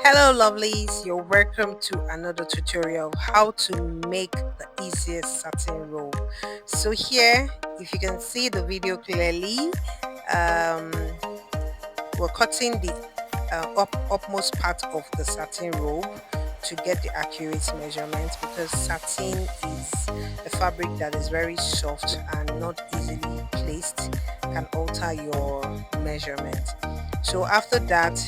Hello lovelies, you're welcome to another tutorial of how to make the easiest satin robe. So here, if you can see the video clearly, um, we're cutting the upmost part of the satin robe to get the accurate measurement, because satin is a fabric that is very soft and not easily placed, can alter your measurement. So after that,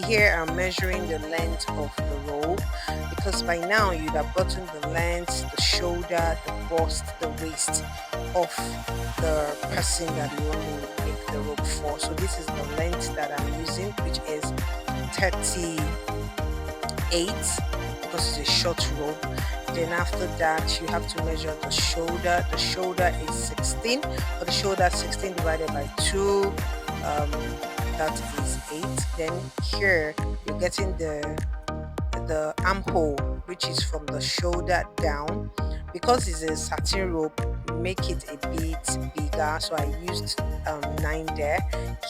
here I'm measuring the length of the robe, because by now you'd have gotten the length, the shoulder, the bust, the waist of the person that you want to make the robe for. So this is the length that I'm using, which is 38, because it's a short robe. Then after that, you have to measure the shoulder. The shoulder is 16, but the shoulder 16 divided by 2, that is 8. Then here you're getting the armhole, which is from the shoulder down. Because it's a satin robe, make it a bit bigger, so I used 9 there.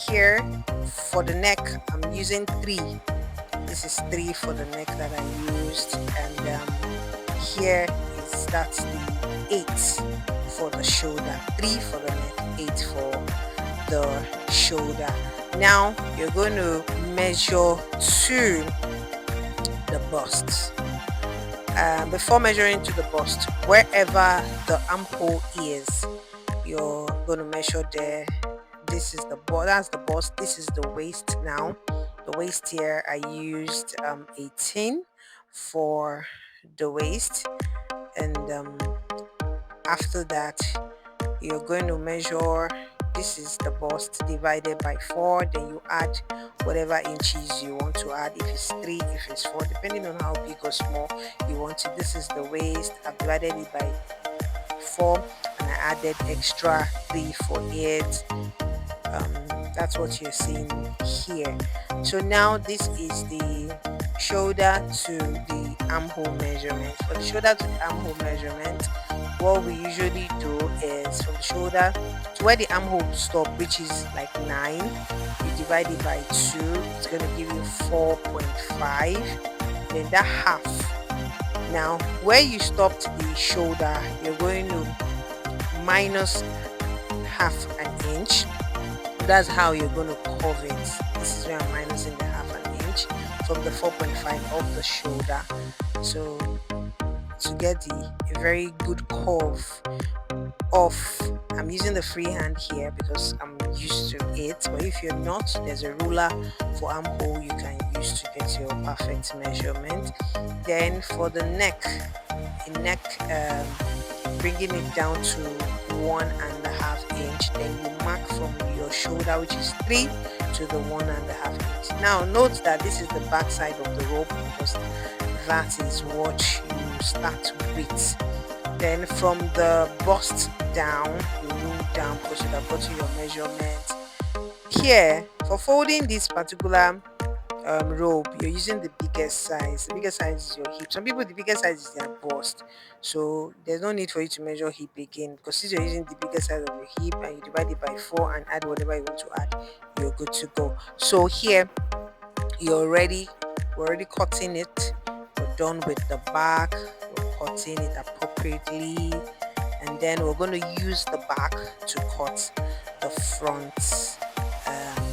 Here for the neck, I'm using 3. This is 3 for the neck that I used, and here is that's the 8 for the shoulder, 3 for the neck, 8 for the shoulder. Now you're going to measure to the bust. Before measuring to the bust, wherever the armhole is, you're going to measure there. This is the bust, that's the bust. This is the waist. Now the waist here, I used 18 for the waist, and after that you're going to measure. This is the bust divided by 4. Then you add whatever inches you want to add, if it's 3, if it's 4, depending on how big or small you want it. This is the waist. I've divided it by 4, and I added extra 3 for it. That's what you're seeing here. So now this is the shoulder to the armhole measurement. For the shoulder to the armhole measurement, what we usually do is from the shoulder to where the armhole stop, which is like 9, you divide it by 2, it's going to give you 4.5. Then that half. Now where you stopped the shoulder, you're going to minus half an inch. That's how you're going to curve it. This is where I'm minusing the half an inch from the 4.5 of the shoulder. So to get a very good curve off, I'm using the free hand here because I'm used to it. But if you're not, there's a ruler for armhole you can use to get your perfect measurement. Then for the neck, bringing it down to 1.5 inch. Then you mark from your shoulder, which is 3, to the 1.5 inch. Now note that this is the back side of the rope, because that is what you start with. Then from the bust down, you move down because you have got to your measurement. Here for folding this particular robe, you're using the biggest size. The biggest size is your hip. Some people, the biggest size is their bust, so there's no need for you to measure hip again, because since you're using the biggest size of your hip and you divide it by 4 and add whatever you want to add, you're good to go. So here we're already cutting it. We're done with the back. We're cutting it appropriately, and then we're going to use the back to cut the front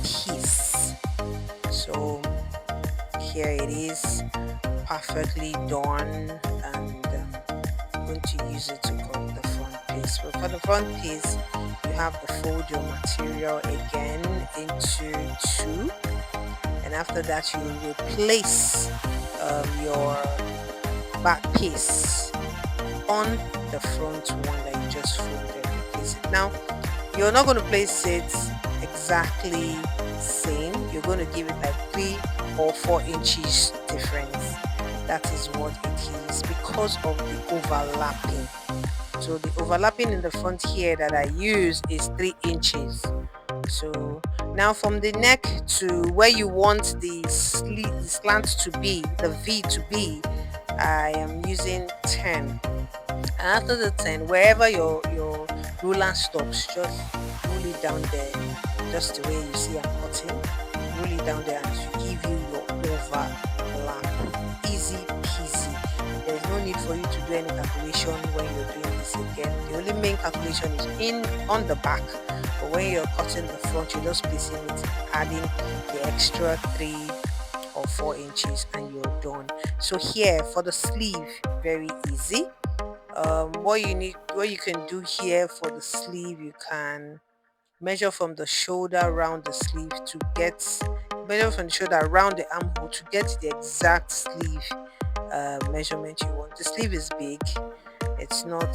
piece. So here it is, perfectly done, and I'm going to use it to cut the front piece. But for the front piece, you have to fold your material again into 2, and after that you will replace your back piece on the front one that you just folded. Replace it. Now you're not going to place it exactly same. You're going to give it like 3 or 4 inches difference. That is what it is, because of the overlapping. So the overlapping in the front here that I use is 3 inches. So now from the neck to where you want the slant to be, the V to be, I am using 10. And after the 10, wherever your ruler stops, just roll it down there, just the way you see I'm cutting. Roll it down there and to give you your overlap. for you to do any calculation when you're doing this again. The only main calculation is on the back, but when you're cutting the front, you're just placing it, adding the extra 3 or 4 inches, and you're done. So here for the sleeve, very easy. What you can do here for the sleeve, you can measure from the shoulder around the sleeve to get measure from the shoulder around the armhole to get the exact sleeve measurement you want. The sleeve is big, it's not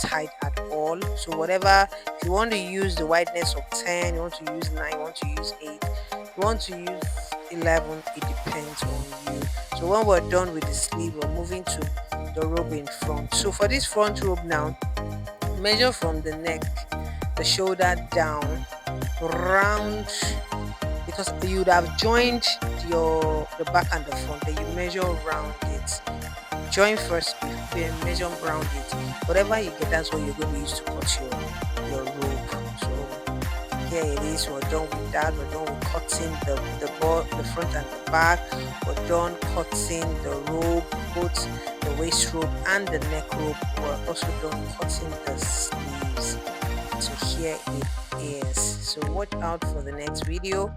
tight at all, so whatever, if you want to use the wideness of 10, you want to use 9, you want to use 8, you want to use 11, it depends on you. So when we're done with the sleeve, we're moving to the robe in front. So for this front robe now, measure from the neck, the shoulder down, round, because you would have joined the back and the front, then you measure around it. Join first, then measure around it. Whatever you get, that's what you're going to use to cut your robe. So here it is. We're done with that. We're done with cutting the front and the back. We're done cutting the robe, both the waist robe and the neck robe. We're also done cutting the sleeves. So here it is. So watch out for the next video.